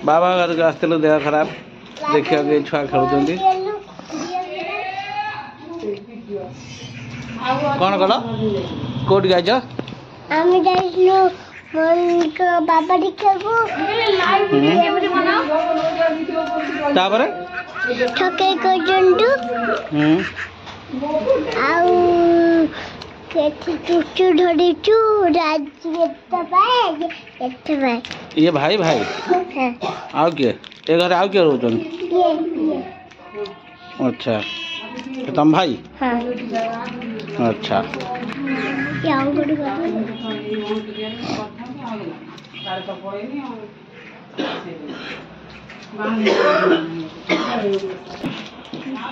बाबा घर के आसते देह खराब देखिए कि छुआ खेलुंट कौन कल कौट गई बाबा देखा छके चुचु धरिचु ये भाई भाई आओ किए ये घर आओ किए रोज अच्छा तो तुम भाई हाँ अच्छा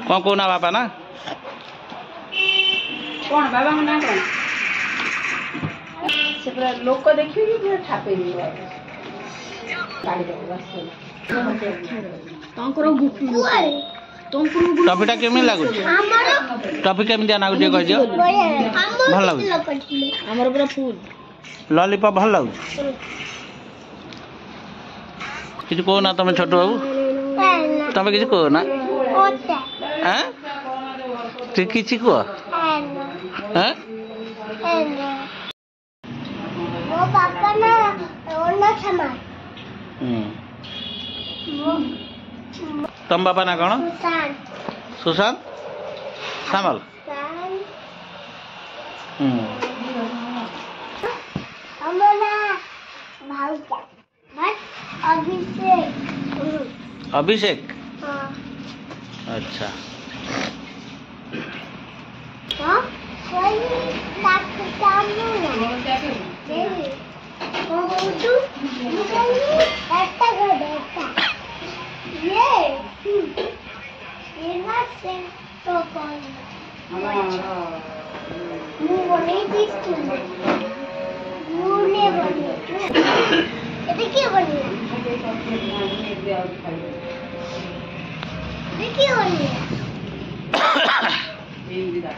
कौन कौन बापा ना कौन बाबा ना कौन से पूरा लोक देखियो कि पूरा छापे नहीं गाड़ी दे बस तंकरो गुटु टॉफीटा केमी लागु टॉफी केमी दिया लागु जे कहियो भल लागु हमर पूरा फूल लॉलीपॉप भल लागु किछ को ना तुम छोटू बाबू तुम किछ को ना हैं तू किछ को हैं वो पापा ना ओना छमा तुम बापा ना कौन सुशांत सामल अभिषेक अच्छा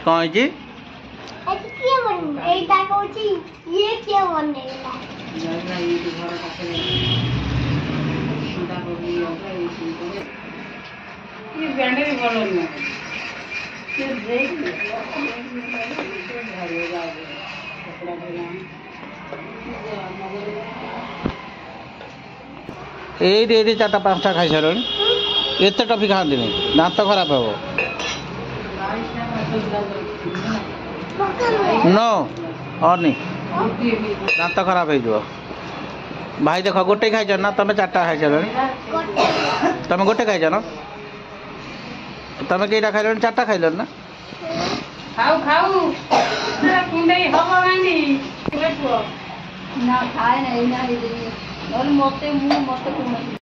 कौन जी ये क्या बनेगा ये बैंडे भी बोलो ना ये देख ये चार्टा पाँचटा खाई सारे एत टफी खाती दांत खराब हे नो और नहीं दांत खराब हो भाई देख गोटे खाई ना तुम चार्टा खाई सारे तुम गोटे खाई ना तुम कईटा खाइल चार्टा खाइल ना खाऊ खाऊ कुंडई हवा गांधी ना खाए ना मते मु मते